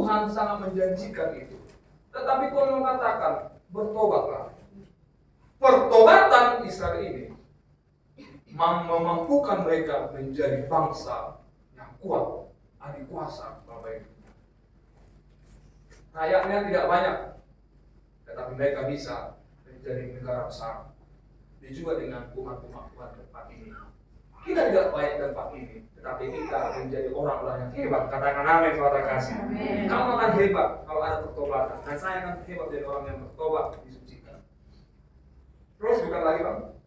Tuhan sangat menjanjikan itu. Tetapi Tuhan mengatakan, bertobatlah. Pertobatan Israel ini memampukan mereka menjadi bangsa yang kuat, adikuasa, Bapak Ibu. Rakyatnya tidak banyak, tetapi mereka bisa menjadi negara besar. Dia juga dengan umat-umat Tuhan tempat ini. Kita tidak banyak tempat ini, tetapi kita menjadi orang-orang yang hebat. Katakan amin, saudara kasih. Kamu akan hebat kalau ada pertobatan. Dan saya akan hebat jadi orang yang bertobat, disucikan. Terus bukan lagi, Bang.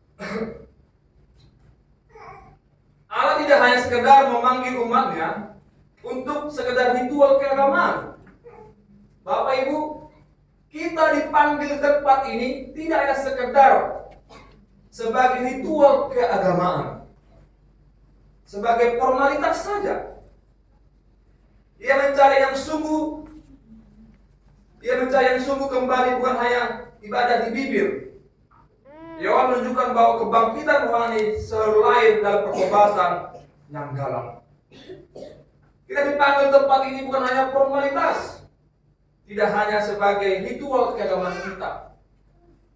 Allah tidak hanya sekedar memanggil umatnya untuk sekedar ritual keagamaan. Bapak Ibu, kita dipanggil tempat ini tidak hanya sekedar sebagai ritual keagamaan, sebagai formalitas saja. Dia mencari yang sungguh kembali, bukan hanya ibadah di bibir. Yohanes menunjukkan bahwa kebangkitan rohani selalu lahir dalam pertobatan yang dalam. Kita dipanggil tempat ini bukan hanya formalitas, tidak hanya sebagai ritual keagamaan kita,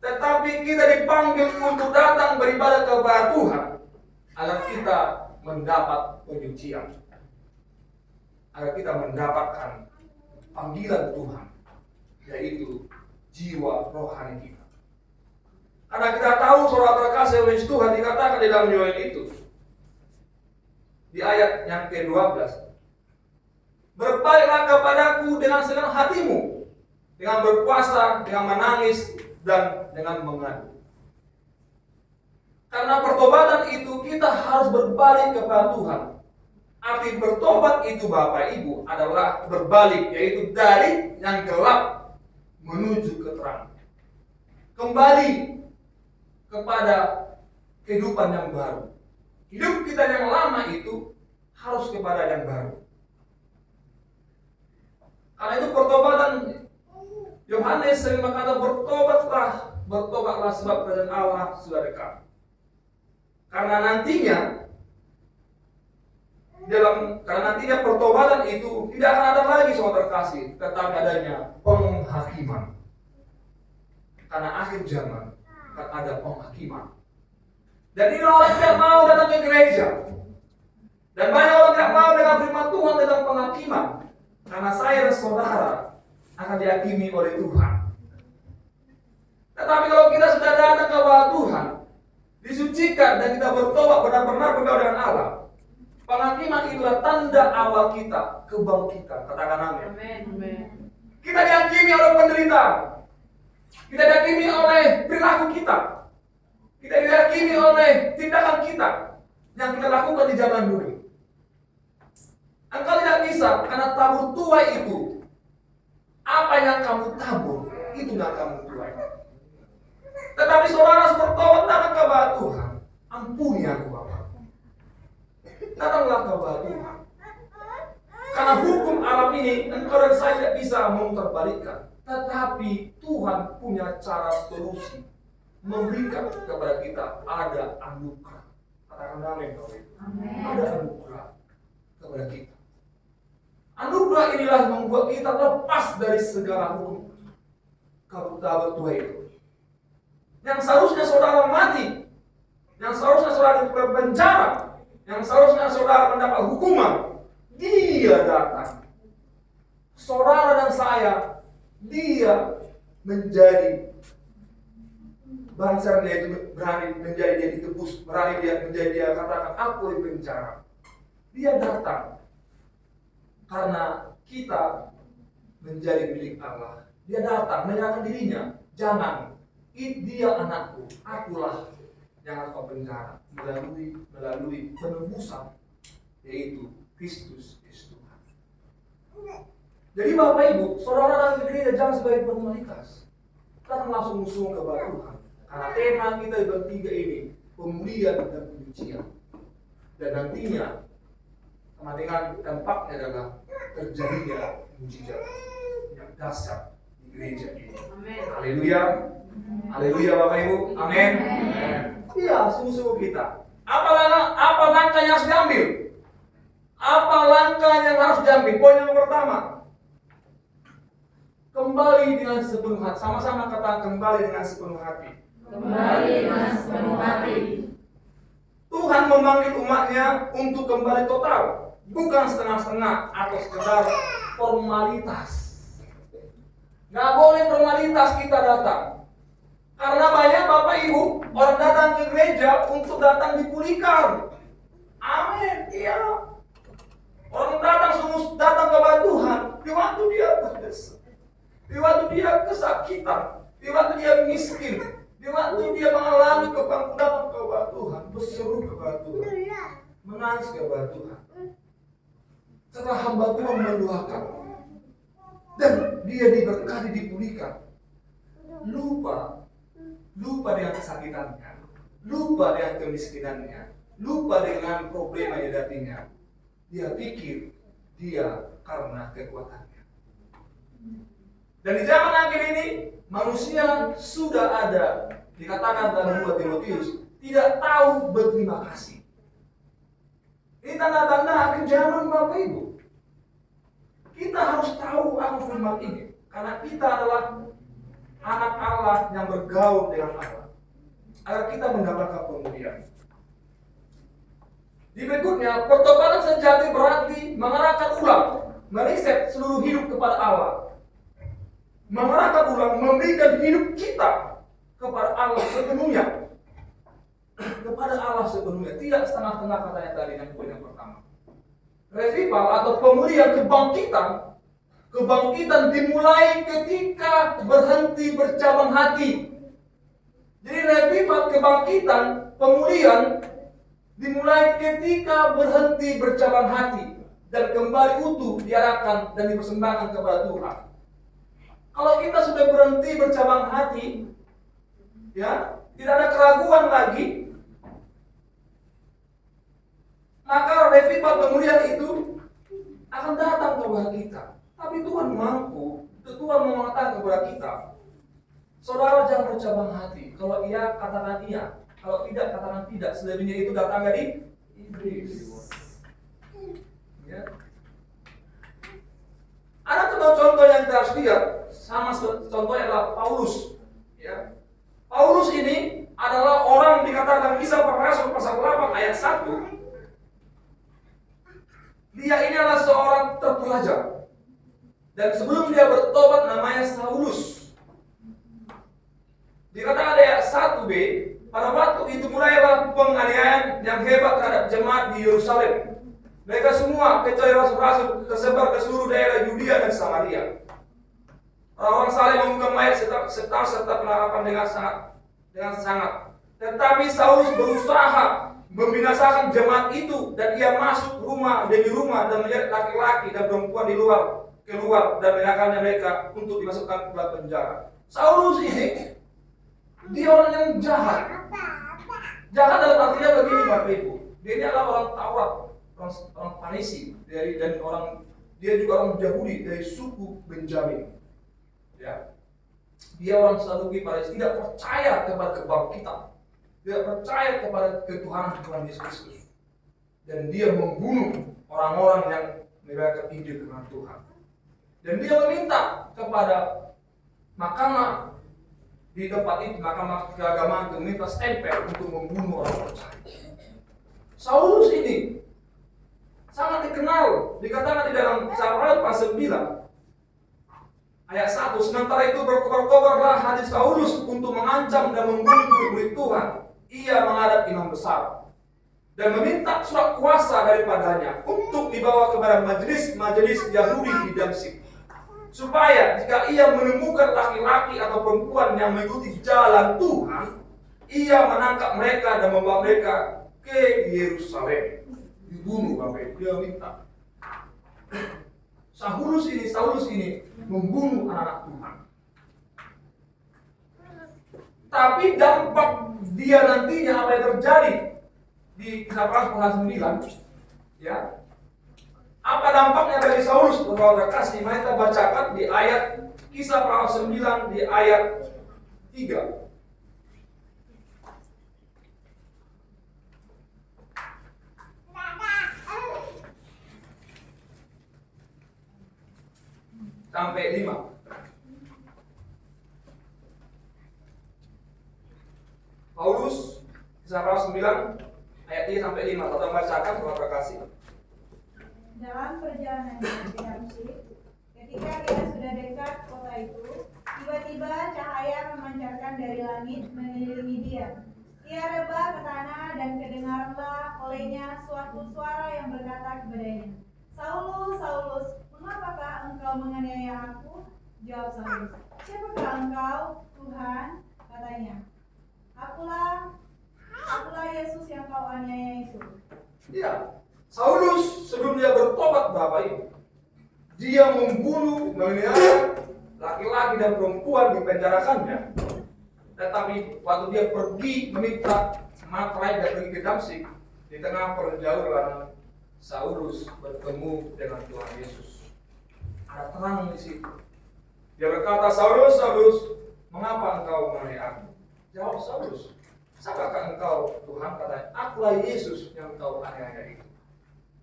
tetapi kita dipanggil untuk datang beribadah kepada Tuhan agar kita mendapat penyucian, agar kita mendapatkan panggilan Tuhan, yaitu jiwa rohani kita. Karena kita tahu saudara terkasih oleh Tuhan dikatakan di dalam Yoel itu, di ayat yang ke-12, berbaliklah kepadaku dengan segenap hatimu, dengan berpuasa, dengan menangis, dan dengan mengadu. Karena pertobatan itu kita harus berbalik kepada Tuhan. Arti bertobat itu Bapak Ibu adalah berbalik, yaitu dari yang gelap menuju ke terang. Kembali kepada kehidupan yang baru. Hidup kita yang lama itu harus kepada yang baru. Karena itu pertobatan, Yohanes sering berkata, bertobatlah sebab kerajaan Allah sudah dekat. Karena nantinya pertobatan itu tidak akan ada lagi saudara kasih, tetapi adanya penghakiman. Karena akhir zaman akan ada penghakiman. Dan ini orang tidak mau datang ke gereja. Dan banyak orang tidak mau dengan firman Tuhan tentang penghakiman. Karena saya dan saudara akan dihakimi oleh Tuhan. Tetapi kalau kita sudah datang kepada Tuhan, disucikan dan kita bertobat benar-benar bergaul dengan Allah, penghakiman itulah tanda awal kita kebangkitan. Katakan amin. Kita dihakimi oleh penderitaan. Kita dihakimi oleh perilaku kita. Kita dihakimi oleh tindakan kita yang kita lakukan di zaman dulu. Engkau tidak bisa, karena tabur tuai itu, apa yang kamu tabur, itu yang kamu tuai. Tetapi saudara bertobat datang kepada Tuhan, ampuni aku Bapak. Datanglah kepada Tuhan. Karena hukum alam ini, engkau dan saya tidak bisa memutarbalikkan. Tetapi Tuhan punya cara solusi, memberikan kepada kita ada anugerah. Katakan amin. Ada anugerah kepada kita. Anugerah inilah membuat kita lepas dari segala hukum tabur tuai itu. Yang seharusnya saudara mati, yang seharusnya saudara dipenjara, yang seharusnya saudara mendapat hukuman, dia datang. Saudara dan saya, dia menjadi bangsa dia itu berani menjadi dia ditebus, berani dia menjadi dia katakan aku di penjara. Dia datang karena kita menjadi milik Allah. Dia datang menyatakan dirinya, jangan, dia anakku, akulah yang harus kau penjara melalui penebusan, yaitu Kristus Tuhan. Jadi Bapak Ibu, saudara datang ke gereja jangan sebagai formalitas. Datang langsung musuh kepada Tuhan. Karena tema kita bertiga ini, pemulihan dan penyucian. Dan nantinya kematian dampaknya adalah terjadinya mujizat yang dahsyat di gereja ini. Haleluya. Haleluya Bapak Ibu. Amin. Iya, sungguh-sungguh kita. Apa langkah yang harus diambil? Apa langkah yang harus diambil? Poin yang pertama, Kembali dengan sepenuh hati. Sama-sama kata kembali dengan sepenuh hati. Kembali dengan sepenuh hati. Tuhan memanggil umatnya untuk kembali total, bukan setengah-setengah atau sekedar formalitas. Gak boleh formalitas kita datang. Karena banyak Bapak Ibu orang datang ke gereja untuk datang dipulihkan. Amin. Iya. Orang datang kepada Tuhan di waktu dia terdesak, di waktu dia kesakitan, di waktu dia miskin, di waktu dia mengalami kebangkrutan kepada Tuhan, berseru kepada Tuhan, menangis kepada Tuhan. Setelah hamba Tuhan mendoakan dan dia diberkati, dipulihkan, lupa dengan kesakitannya, lupa dengan kemiskinannya, lupa dengan problema yang hadapinya. Dia pikir dia karena kekuatannya. Dan di zaman akhir ini manusia sudah ada, dikatakan dalam 2 Timotius, tidak tahu berterima kasih. Ini tanda-tanda akhir zaman Bapak Ibu. Kita harus tahu akan firman ini, karena kita adalah anak Allah yang bergaul dengan Allah, agar kita mendapatkan pemulihan. Di berikutnya, pertobatan sejati berarti mengarahkan ulang, meriset seluruh hidup kepada Allah. Mengarahkan ulang, memberikan hidup kita kepada Allah sepenuhnya. Kepada Allah sepenuhnya, tidak setengah-setengah katanya tadi yang poin yang pertama. Revival atau pemulihan kebangkitan dimulai ketika berhenti bercabang hati. Jadi revival, kebangkitan, pemulihan dimulai ketika berhenti bercabang hati dan kembali utuh diarahkan dan dipersembahkan kepada Tuhan. Kalau kita sudah berhenti bercabang hati, ya, tidak ada keraguan lagi, maka revival pemulihan itu akan datang kepada kita. Tapi Tuhan mampu, Tuhan mau mengatakan kepada kita, saudara jangan bercabang hati. Kalau iya, katakan iya. Kalau tidak, katakan tidak. Selebihnya itu datang dari iblis. Ya. Ada contoh yang kita harus lihat. Sama contohnya adalah Paulus. Ya. Paulus ini adalah orang dikatakan Kisah Para Rasul pasal 8 ayat 1. Dia ini adalah seorang terpelajar. Dan sebelum dia bertobat namanya Saulus. Dikatakan ayat 1b, pada waktu itu mulailah penganiayaan yang hebat terhadap jemaat di Yerusalem. Mereka semua kecuali rasul-rasul tersebar ke seluruh daerah Yudea dan Samaria. Orang-orang saling membuka mayat serta penangkapan dengan sangat. Tetapi Saulus berusaha membinasakan jemaat itu dan ia masuk rumah demi rumah dan menyeret laki-laki dan perempuan keluar dan menyerahkannya mereka untuk dimasukkan ke dalam penjara. Saulus ini dia orang yang jahat. Jahat dalam artinya begini Bapak Ibu. Dia ini adalah orang Taurat, orang Farisi, dia juga orang Yahudi dari suku Benjamin. Ya. Dia orang Saduki Farisi, tidak percaya kepada kebangkitan, tidak percaya kepada ketuhanan Tuhan Yesus Kristus. Dan dia membunuh orang-orang yang mereka Injil dengan Tuhan. Dan dia meminta kepada mahkamah di tempat itu, mahkamah keagamaan, untuk meminta stempel untuk membunuh orang percaya. Saulus ini sangat dikenal, dikatakan di dalam Kisah pasal 9 ayat 1, sementara itu berkobar-kobarlah hati Saulus untuk mengancam dan membunuh murid Tuhan. Ia menghadap imam besar dan meminta surat kuasa daripadanya untuk dibawa kepada majelis Yahudi di Damsyik, supaya jika ia menemukan laki-laki atau perempuan yang mengikuti jalan Tuhan, ia menangkap mereka dan membawa mereka ke Yerusalem. Dibunuh Bapak, dia minta. Saulus ini membunuh anak Tuhan. Tapi dampak dia nantinya apa yang terjadi di Kisah pasal 9, ya. Apa dampaknya dari Saulus? Saudara kasih, mari kita bacakan di ayat Kisah pasal 9 di ayat 3. Sampai 5. Kisah 9 ayat 3 sampai 5. Saudara bacakan, saudara terkasih. Dalam perjalanannya ke Damsyik, ketika dia sudah dekat kota itu, tiba-tiba cahaya memancarkan dari langit mengelilingi dia. Ia rebah ke tanah dan kedengaranlah olehnya suatu suara yang berkata kepadanya, Saulus, Saulus, mengapakah engkau menganiaya aku? Jawab Saulus, siapakah engkau, Tuhan? Katanya, Akulah Yesus yang kau aniaya itu. Ya, Saulus sebelum dia bertobat Bapak Ibu, dia membunuh, menganiaya laki-laki dan perempuan dipenjarakannya. Tetapi waktu dia pergi meminta materai dan pergi ke Damsyik, di tengah perjalanan Saulus bertemu dengan Tuhan Yesus. Ada terang di situ. Dia berkata, Saulus, Saulus, mengapa engkau menganiaya aku? Jawab Saulus, siapakah engkau, Tuhan? Katanya, akulah Yesus yang engkau aniaya itu.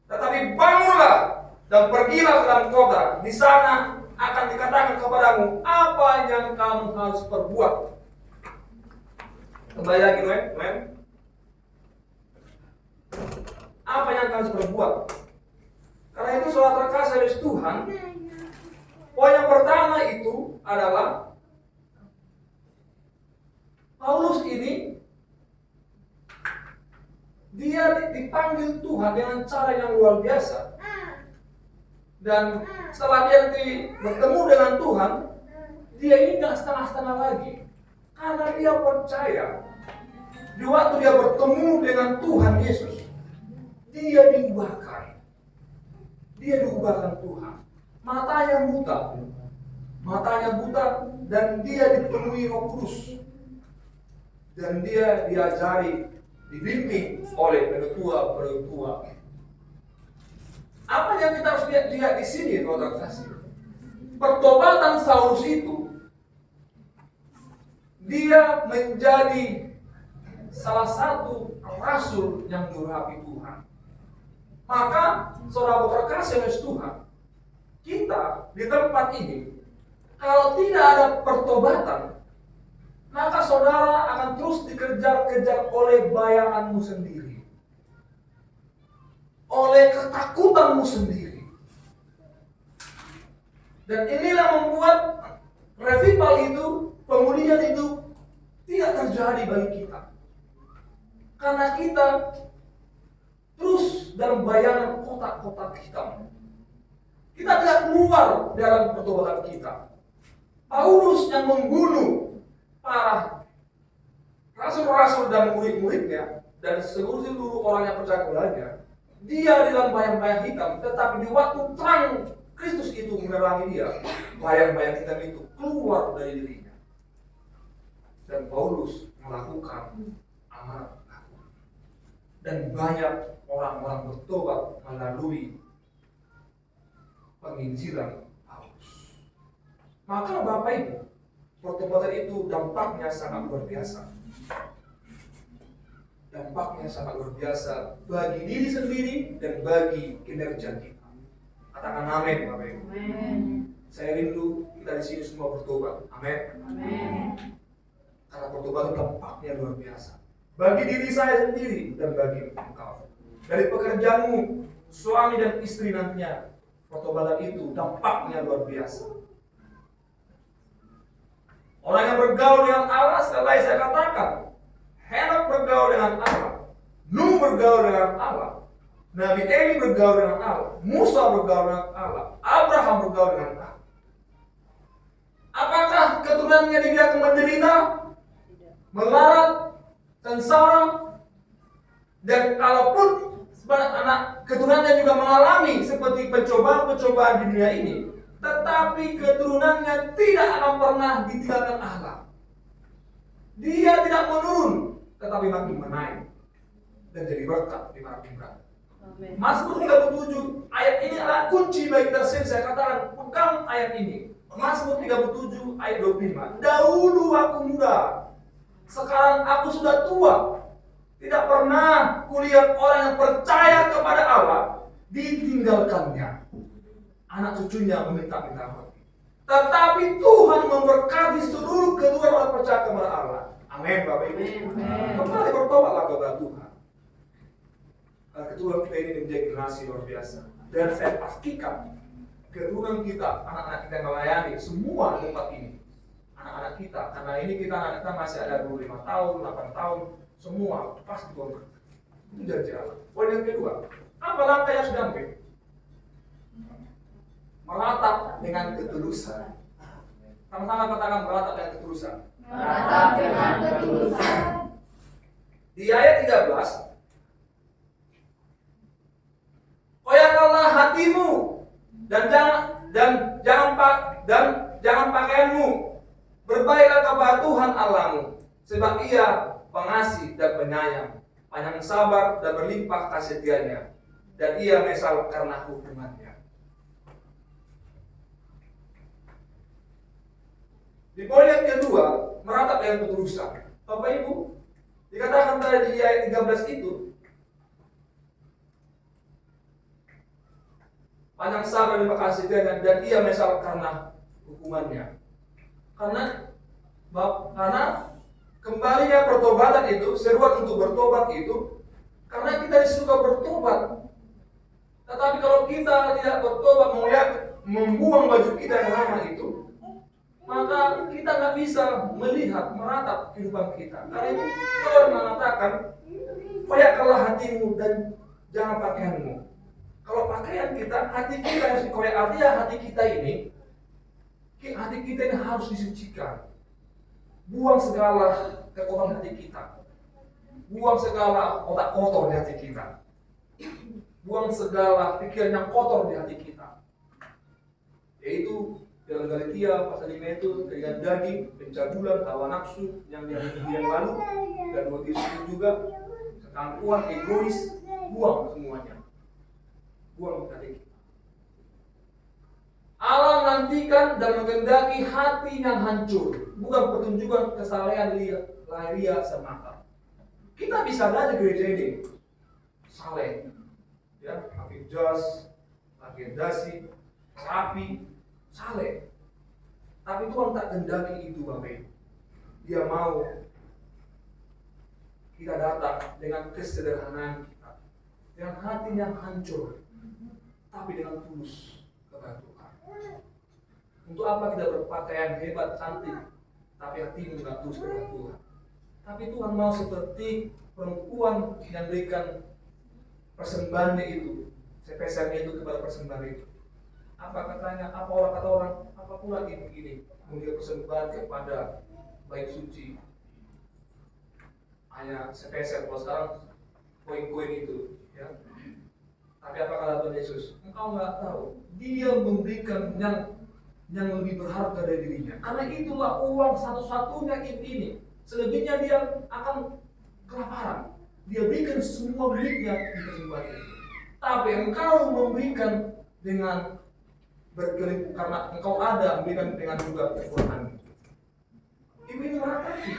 Tetapi bangunlah dan pergilah ke dalam kota. Di sana akan dikatakan kepadamu apa yang kamu harus perbuat. Kembali lagi, Noem. Apa yang kamu harus perbuat? Karena itu saudara terkasih oleh Tuhan, poin yang pertama itu adalah Paulus ini dia dipanggil Tuhan dengan cara yang luar biasa. Dan setelah dia nanti bertemu dengan Tuhan, dia ini gak setengah-setengah lagi. Karena dia percaya, di waktu dia bertemu dengan Tuhan Yesus, dia diubahkan. Dia diubahkan Tuhan. Matanya buta dan dia dipenuhi Roh Kudus. Dan dia diajari, dibimbing oleh penetua. Apa yang kita harus lihat di sini, saudara kasih? Pertobatan Saulus itu, dia menjadi salah satu rasul yang diurapi Tuhan. Maka, saudara terkasih oleh Tuhan, kita di tempat ini, kalau tidak ada pertobatan, maka saudara akan terus dikejar-kejar oleh bayanganmu sendiri, oleh ketakutanmu sendiri. Dan inilah membuat revival itu, pemulihan itu tidak terjadi bagi kita. Karena kita terus dalam bayangan kotak-kotak hitam. Kita tidak keluar dalam pertobatan kita. Paulus yang membunuh para rasul-rasul dan murid-muridnya dan seluruh orang yang percaya kepadanya, dia di dalam bayang-bayang hitam. Tetapi di waktu terang Kristus itu menerangi dia, bayang-bayang hitam itu keluar dari dirinya. Dan Paulus melakukan amanat aku. Dan banyak orang-orang bertobat melalui penginjilan Paulus. Maka Bapak Ibu, pertobatan itu dampaknya sangat luar biasa. Dampaknya sangat luar biasa bagi diri sendiri dan bagi kinerja kita. Katakan amin, Bapak Ibu. Amin. Saya rindu kita di sini semua bertobat. Amin. Amin. Karena pertobatan dampaknya luar biasa bagi diri saya sendiri dan bagi engkau. Dari pekerjaanmu, suami dan istri nantinya, pertobatan itu dampaknya luar biasa. Orang yang bergaul dengan Allah, setelah saya katakan, Henok bergaul dengan Allah, Nuh bergaul dengan Allah, Nabi Eli bergaul dengan Allah, Musa bergaul dengan Allah, Abraham bergaul dengan Allah. Apakah keturunannya dibiarkan menderita, melarat, sengsara? Dan kalaupun anak keturunannya juga mengalami seperti pencobaan-pencobaan di dunia ini, tetapi keturunannya tidak akan pernah ditinggalkan Allah. Dia tidak menurun, tetapi makin menaik dan jadi berkat di mana berada. Mazmur 37 ayat ini adalah kunci bagi kita semua. Saya katakan, pegang ayat ini. Mazmur 37 ayat 25. Dahulu aku muda, sekarang aku sudah tua. Tidak pernah kulihat orang yang percaya kepada Allah ditinggalkannya anak cucunya meminta-minta roti. Tetapi Tuhan memberkati seluruh kedua orang percaya kepada Allah. Amin Bapak Ibu. Amin. Kembali bertobatlah kepada Tuhan. Keturunan kita ini menjadi generasi luar biasa. Dan saya pastikan keturunan kita, anak-anak kita yang melayani semua tempat ini. Anak-anak kita, karena ini kita anak kita masih ada 25 tahun, 8 tahun, semua pasti Tuhan. Itu janji Allah. Poin yang kedua, apa langkah yang sedang diambil? Meratap dengan ketulusan. Sama-sama katakan meratap dengan ketulusan. Meratap dengan ketulusan. Di ayat 13, koyakkanlah hatimu dan jangan pakaianmu. Berbaiklah kepada Tuhan Allahmu, sebab Ia pengasih dan penyayang, panjang sabar dan berlimpah kasih setianya, dan Ia menyesal karena hukumannya. Di poin yang kedua, meratap dengan ketulusan. Bapak Ibu, dikatakan tadi di ayat 13 itu, panjang sabar dan kasih setianya, dan Ia menyesal karena hukumannya. Karena kembalinya pertobatan itu, seruan untuk bertobat itu, karena kita disuruh bertobat. Tetapi kalau kita tidak bertobat, membuang baju kita yang lama itu, maka kita nggak bisa melihat, meratap kehidupan kita. Karena itu Tuhan mengatakan, koyakkanlah hatimu dan jangan pakaianmu. Kalau pakaian kita, hati kita harus dikoyak. Artinya hati kita ini harus disucikan. Buang segala kekotoran hati kita. Buang segala otak kotor di hati kita. Buang segala pikiran yang kotor di hati kita. Yaitu dalam Galatia pasal 5 itu keinginan daging, pencabulan, hawa nafsu yang lalu, dan itu juga kekangkuan, egois, buang semuanya. Buang hati kita. Allah nantikan dan menghendaki hati yang hancur, bukan pertunjukan kesalehan lahiriah semata. Kita bisa dari gereja ini saleh, ya, pakai jas, pakai dasi, rapi, saleh. Tapi Tuhan tak kehendaki itu, Bapak. Dia mau kita datang dengan kesederhanaan kita, dengan hati yang hancur, tapi dengan tulus kepada Tuhan. Untuk apa kita berpakaian hebat, cantik, tapi hatimu tidak tulus kepada Tuhan? Tapi Tuhan mau seperti perempuan yang berikan persembahannya itu, spesialnya itu kepada persembahan itu. Apa katanya? Apa kata orang? Apa pula ibu ini memberikan persembahan kepada baik suci? Hanya spesial. Kalau sekarang koin-koin itu, ya. Tapi apa kata Tuhan Yesus? Engkau nggak tahu. Dia memberikan yang lebih berharga dari dirinya. Karena itulah uang satu-satunya ini. Selebihnya dia akan kelaparan. Dia berikan semua miliknya di persembahan itu. Tapi engkau memberikan dengan berkelimpah, karena engkau ada memberikan dengan juga kekuatan. Ibu ini meratapi.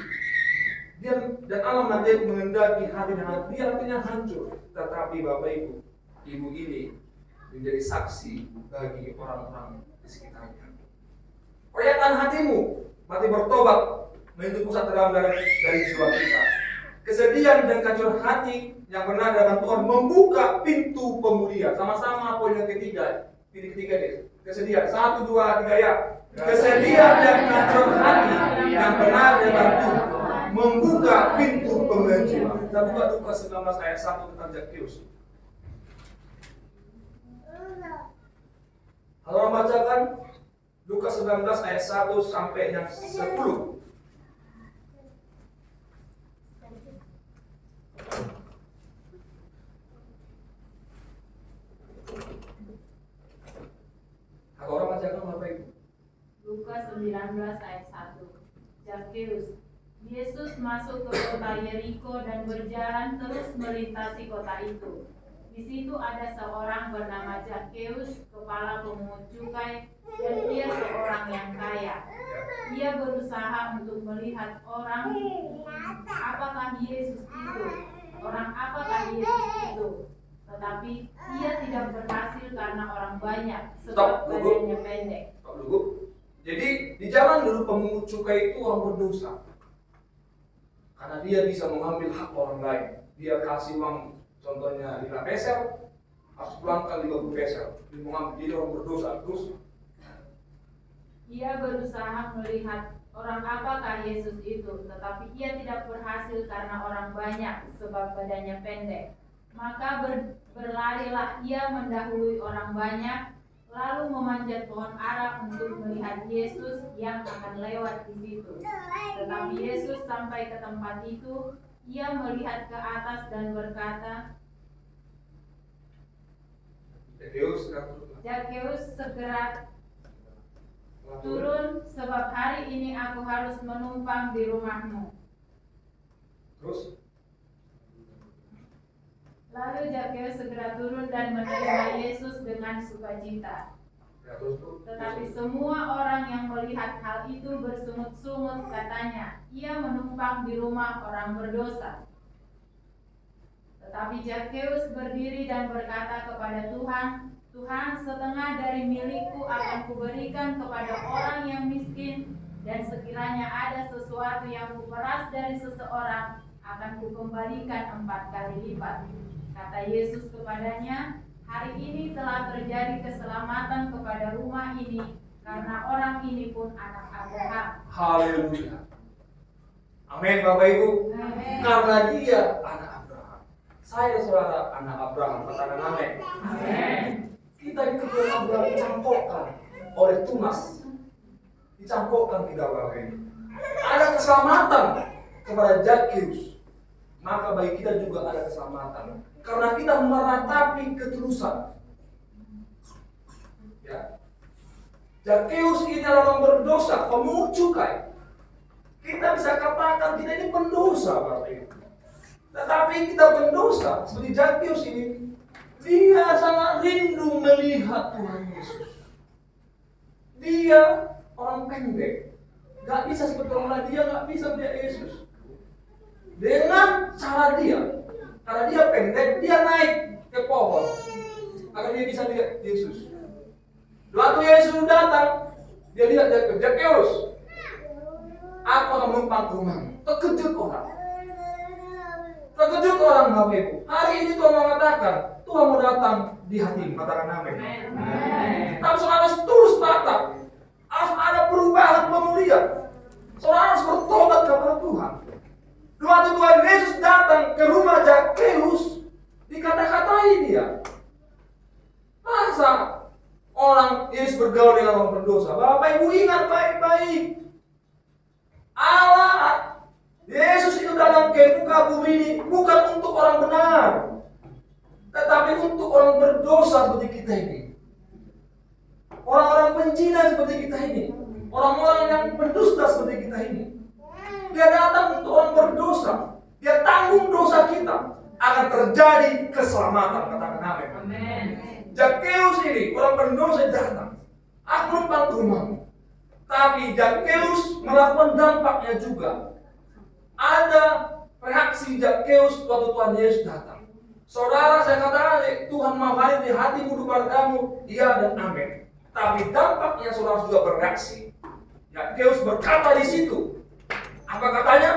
Dan Allah nanti menghendaki dia hatinya hancur. Tetapi Bapak Ibu ini menjadi saksi bagi orang-orang di sekitarnya. Koyakkan hatimu, mati bertobat, menyentuh pusat terdalam dari jiwa kita. Kesedihan dan kacauan hati yang benar dalam Tuhan membuka pintu pemulihan. Sama-sama poin yang ketiga. Pilih ketiga deh. Kesedihan. 1, 2, 3 ya. Kesedihan dan kacauan hati yang benar dalam Tuhan membuka pintu pemulihan jiwa. Kita buka Lukas 19 ayat 1 tentang Zakheus. Kalau membacakan Lukas 19 ayat 1 sampai yang 10. Kalau orang bacakan Bapak Ibu. Lukas 19 ayat 1. Zakheus. Yesus masuk ke kota Yeriko dan berjalan terus melintasi kota itu. Di situ ada seorang bernama Zakheus, kepala pemungut cukai, dan dia seorang yang kaya. Ia berusaha untuk melihat orang apakah Yesus itu. Tetapi ia tidak berhasil karena orang banyak, sebab badannya pendek. Stop dulu. Jadi di zaman dulu pemungut cukai itu orang berdosa. Karena dia bisa mengambil hak orang lain. Dia kasih uang, contohnya 5 peser, harus pulangkan 50 peser. Dia mengambil, dia orang berdosa. Terus Ia berusaha melihat orang apakah Yesus itu, tetapi ia tidak berhasil karena orang banyak, sebab badannya pendek. Maka berlarilah ia mendahului orang banyak, lalu memanjat pohon ara untuk melihat Yesus yang akan lewat di situ. Tetapi Yesus sampai ke tempat itu, ia melihat ke atas dan berkata, Zakheus, segera turun, sebab hari ini aku harus menumpang di rumahmu. Terus Lalu Zakheus segera turun dan menerima Yesus dengan sukacita. Tetapi semua orang yang melihat hal itu bersungut-sungut, katanya, ia menumpang di rumah orang berdosa. Tetapi Zakheus berdiri dan berkata kepada Tuhan, Tuhan, setengah dari milikku akan kuberikan kepada orang yang miskin, dan sekiranya ada sesuatu yang kuperas dari seseorang, akan kukembalikan 4 kali lipat. Kata Yesus kepadanya, hari ini telah terjadi keselamatan kepada rumah ini, karena orang ini pun anak Abraham. haleluya. Amin Bapak Ibu. Amin. Karena dia anak Abraham. Saya saudara anak Abraham. Katakan amin. Amin. Kita di keturunan Abraham dicangkokkan oleh Tunas. Dicangkokkan kita Bapak Ibu. Ada keselamatan kepada Zakheus. Maka bagi kita juga ada keselamatan. Karena kita meratapi ketulusan. Ya. Zakheus ini adalah orang berdosa, pemungut cukai. Kita bisa katakan kita ini pendosa, Bapak Ibu. Tetapi kita pendosa, seperti Zakheus ini, dia sangat rindu melihat Tuhan Yesus. Dia orang pendek, gak bisa seperti orang lain, dia gak bisa melihat Yesus. Dengan cara dia, karena dia pendek, dia naik ke pohon agar dia bisa lihat Yesus. Waktu Yesus datang, dia lihat Zakheus, aku akan menumpang ke rumahmu. Terkejut orang. Terkejut orang Bapak Ibu. Hari ini Tuhan mengatakan, Tuhan mau datang di hatimu. Katakan amin. Tapi saudara harus terus tatap. Harus ada perubahan pemulihan. Saudara harus bertobat kepada Tuhan. Waktu Tuhan Yesus datang ke rumah Zakheus, dikata-katai dia. Masa orang Yesus bergaul dengan orang berdosa? Bapak Ibu ingat baik-baik. Allah Yesus itu datang ke muka bumi ini bukan untuk orang benar, tetapi untuk orang berdosa seperti kita ini. Orang-orang penjina seperti kita ini. Orang-orang yang pendusta seperti kita ini. Dia datang untuk orang berdosa. Dia tanggung dosa kita. Akan terjadi keselamatan. Katakan amin. Zakheus ini orang berdosa datang. Aku numpang ke rumahmu. Tapi Zakheus melakukan dampaknya juga. Ada reaksi Zakheus waktu Tuhan Yesus datang. Saudara, saya katakan Tuhan mau hadir di hatimu, keluargamu, iya dan amin. Tapi dampaknya saudara juga bereaksi. Zakheus berkata di situ. Apa katanya?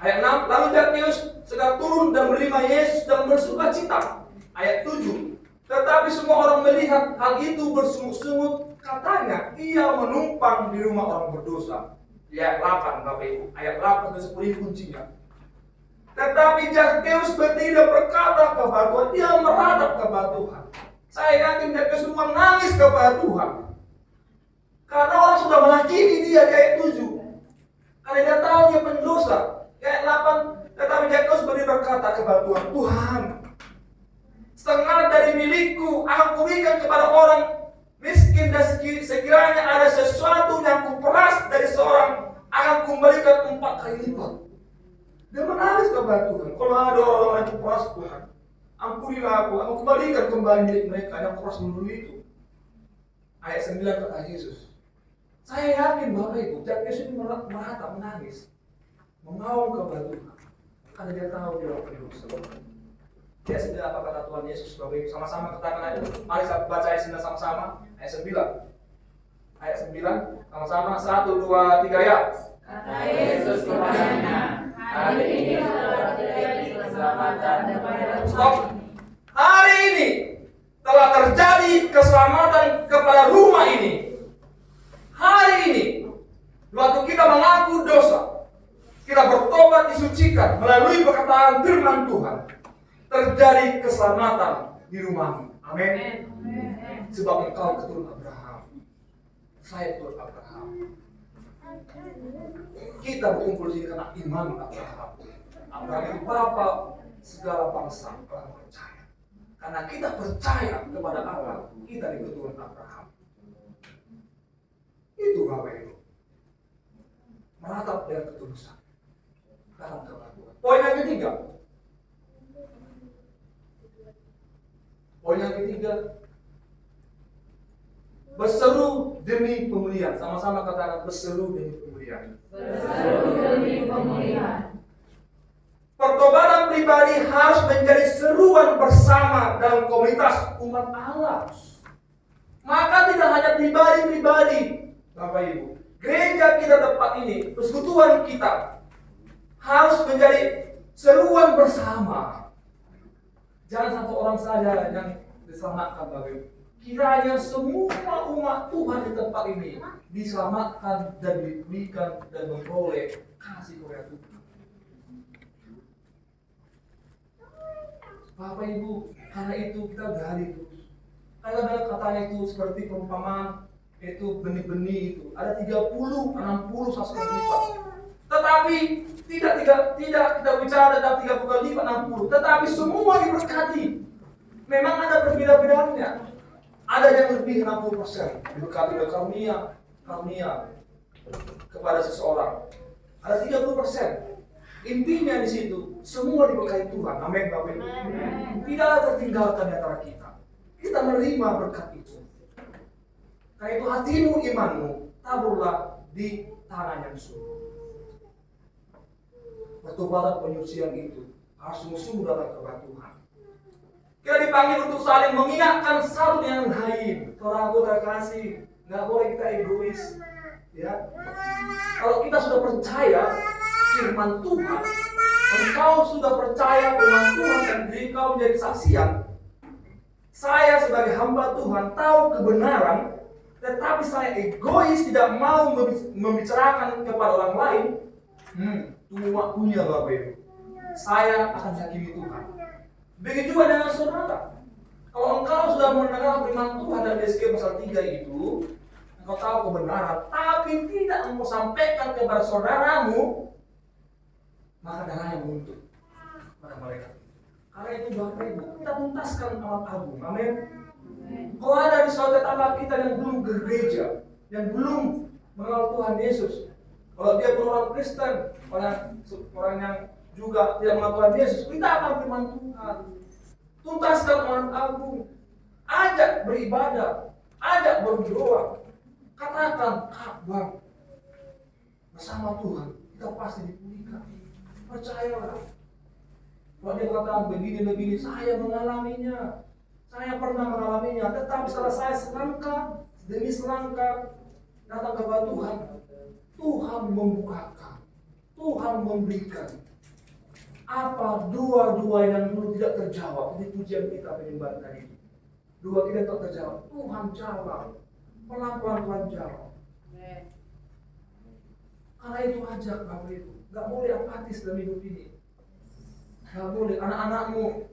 Ayat 6, lalu Zakheus segera turun dan menerima Yesus dan bersuka cita. Ayat 7, tetapi semua orang melihat hal itu bersungut-sungut, katanya ia menumpang di rumah orang berdosa. Ayat 8 Bapak Ibu, ayat 8 dan 10 kuncinya. Tetapi Zakheus tidak berkata kepada Tuhan, dia meradap kepada Tuhan. Saya yakin Zakheus menangis kepada Tuhan. Karena orang sudah menghakimi dia di ayat 7. Karena dia tahu dia pendosa. Di ayat 8, tetapi Zakheus berkata kepada Tuhan, Tuhan, setengah dari milikku akan kuberikan kepada orang miskin, dan sekiranya ada sesuatu yang kuperas dari seorang, akan kembalikan 4 kali lipat. Dia menangis kepada Tuhan. Kalau ada orang yang kuperas, Tuhan, ampunilah aku kembalikan kembali milik mereka yang kuperas dulu itu. Ayat 9 kata Yesus. Saya yakin Bapak Ibu, Zakheus ini merata menangis, mengaum kepada Tuhan, karena dia tahu dia orang berdosa. Dia sudah apa kata Tuhan Yesus Bapak Ibu, sama-sama katakan aja. Mari saya baca ayat 9 sama-sama. Ayat 9. ayat 9. Sama-sama 1, 2, 3 ya. Kata Yesus kepadanya, hari ini telah terjadi keselamatan kepada Stop. rumah ini. Hari ini telah terjadi keselamatan kepada rumah ini. Hari ini, waktu kita mengaku dosa, kita bertobat disucikan melalui perkataan firman Tuhan, terjadi keselamatan di rumahmu. Amin. Sebab engkau keturunan Abraham, saya keturunan Abraham. Kita berkumpul di sini karena iman Abraham. Abraham itu bapa segala bangsa orang percaya. Karena kita percaya kepada Allah, kita di keturunan Abraham. Itu Bapak Ibu. Meratap dengan ketulusan dalam kebatuan. Poin yang ketiga. Poin yang ketiga. Berseru demi pemulihan. Sama-sama katakan berseru demi pemulihan. Berseru demi pemulihan. Pertobatan pribadi harus menjadi seruan bersama dalam komunitas umat Allah. Maka tidak hanya pribadi-pribadi, Bapak Ibu. Gereja kita tempat ini, persekutuan kita harus menjadi seruan bersama. Jangan satu orang saja yang diselamatkan, Bapak Ibu. Kiranya semua umat Tuhan di tempat ini diselamatkan dan diberikan dan memperoleh kasih karunia Tuhan. Bapak Ibu, karena itu kita gali terus. Kadang-kadang katanya itu seperti perumpamaan itu benih-benih itu ada 30, 60, 100 kali lipat. Tetapi tidak kita bicara tentang 30 kali lipat 60, tetapi semua diberkati. Memang ada perbedaan-bedaannya. Ada yang lebih 60% diberkati oleh karunia kepada seseorang. Ada 30%. Intinya di situ semua diberkati Tuhan. Amin, Bapak Ibu. Tidaklah tertinggalkan di antara kita. Kita menerima berkat itu. Karena itu hatimu, imanmu taburlah di tanah yang subur. Pertobatan penyucian itu harus sungguh-sungguh dalam kehendak Tuhan. Kita dipanggil untuk saling mengingatkan satu dengan lain. Saudaraku terkasih, nggak boleh kita egois. Ya, kalau kita sudah percaya firman Tuhan, engkau sudah percaya firman Tuhan dan diri kau menjadi saksian. Saya sebagai hamba Tuhan tahu kebenaran, tetapi saya egois tidak mau membicarakan kepada orang lain. Tunggu waktunya Bapak Ibu. Saya akan hakimi Tuhan. Begitu juga dengan saudara. Kalau engkau sudah mendengar firman Tuhan dari Yeskiel pasal 3 itu, engkau tahu kebenaran, tapi tidak engkau sampaikan kepada saudaramu, maka darah yang muncul pada mereka. Karena itu Bapak Ibu, kita tuntaskan amat agung. Amin. Kalau ada di saudara tetangga kita yang belum ke gereja, yang belum mengenal Tuhan Yesus, kalau dia pun orang Kristen, orang yang juga tidak mengenal Tuhan Yesus, kita akan firman Tuhan. Tuntaskan amat agung. Ajak beribadah, ajak berdoa. Katakan, Bang, bersama Tuhan kita pasti dipulihkan. Percayalah. Kalau dia katakan begini, saya mengalaminya. Saya pernah mengalaminya. Tetapi setelah saya selangkah demi selangkah datang kepada Tuhan, Tuhan membukakan, Tuhan memberikan. Apa dua yang dulu tidak terjawab? Ini pujian kita penyembahan tadi. Dua kita tidak terjawab. Tuhan jawab. Pelan-pelan Tuhan jawab. Karena itu ajak Bapak Ibu. Gak boleh apatis dalam hidup ini. Gak boleh. Anak-anakmu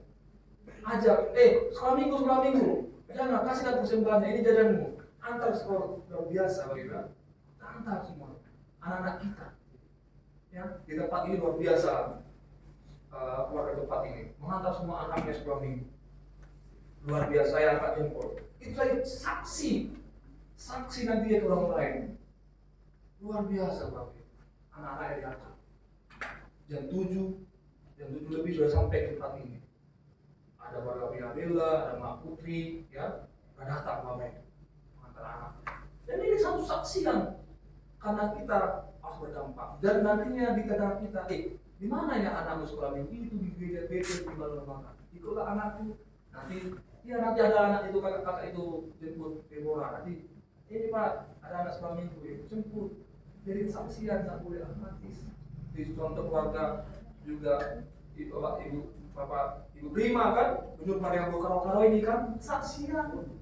ajak. Sekolah minggu. Jangan kasihkan persembahannya. Ini jajanmu. Antar sekolah. Luar biasa Bapak Ibu. Antar semua. Anak-anak kita. Ya, di tempat ini luar biasa. Keluarga tempat ini mengantar semua anaknya sekolah minggu. Luar biasa ya angkat jempol. Itu saja saksi nanti ke orang lain. Luar biasa Bapak. Anak-anak yang diangkat. Jam 7 lebih sudah sampai ke tempat ini. Ada Bapak Bella, ada Mak Putri, ya, datang Bapak mengantar anak. Dan ini satu saksian karena kita harus berdampak. Dan nantinya di tengah kita, di mana ya anakmu sekolah minggu itu di gereja di mana-mana. Ikutlah anakku. Nanti ada anak itu kakak itu jemput Deborah. Nanti Ini Pak, ada anak sekolah minggu ya, jemput. Jadi kesaksian tak boleh otomatis. Di contoh keluarga juga ibu, bapak, ibu, bapak, ibu Prima kan, menurut Maria Bukaro ini kan kesaksian.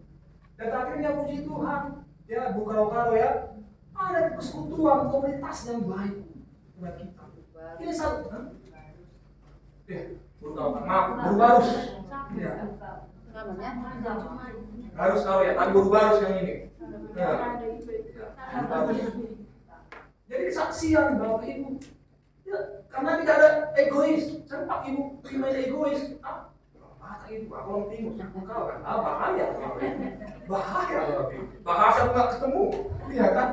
Dan akhirnya puji Tuhan, ya Bukaro ya, ada persekutuan komunitas yang baik buat kita. Ini satu, baru barus. Ya. Harus tahu ya, tapi baru barus yang ini. Ya. Jadi kesaksian Bapak Ibu. Ya, karena tidak ada egois. Sempat Ibu prima egois. Kata Ibu, aku orang timur, kau kan? Bahaya. Bahaya Bapak Ibu. Bahasa nggak ketemu. Iya kan?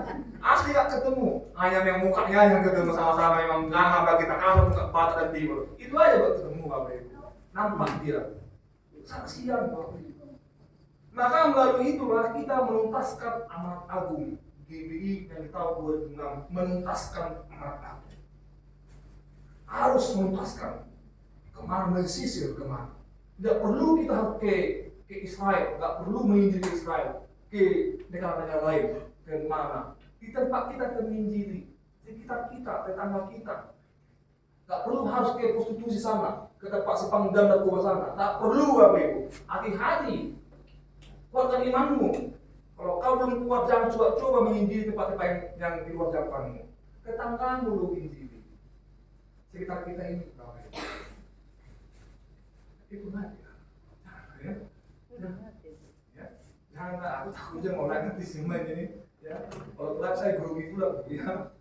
Asli nggak ketemu. Hanya yang mukanya yang ketemu sama-sama memang nggak kita kalau muka barat dan timur. Itu aja buat ketemu Bapak Ibu. Nampak dia. Kesaksian Bapak Ibu. Maka melalui itulah kita menuntaskan amanat agung GBI yang tahun 2006 menuntaskan amanat agung. Harus menuntaskan kemana mesisir kemana. Tidak perlu kita harus ke Israel, tidak perlu menginjili ke Israel, ke negara-negara lain, ke mana. Di tempat kita menginjili, di sekitar kita, tetangga kita. Tidak perlu harus ke prostitusi sana, ke tempat sepangdam dan narkoba sana. Tidak perlu Bapak Ibu. Hati-hati. Kuatkan imanmu. Kalau kau belum kuat, jangan coba menginjili tempat-tempat yang di luar jangkauanmu. Tetanggamu lu injili. Sekitar kita ini, Bapak Ibu. Itu aja. Ya. Jangan aku takut aja mau nanya di sini ini. Ya. Kalau telat saya grogi pula, ya.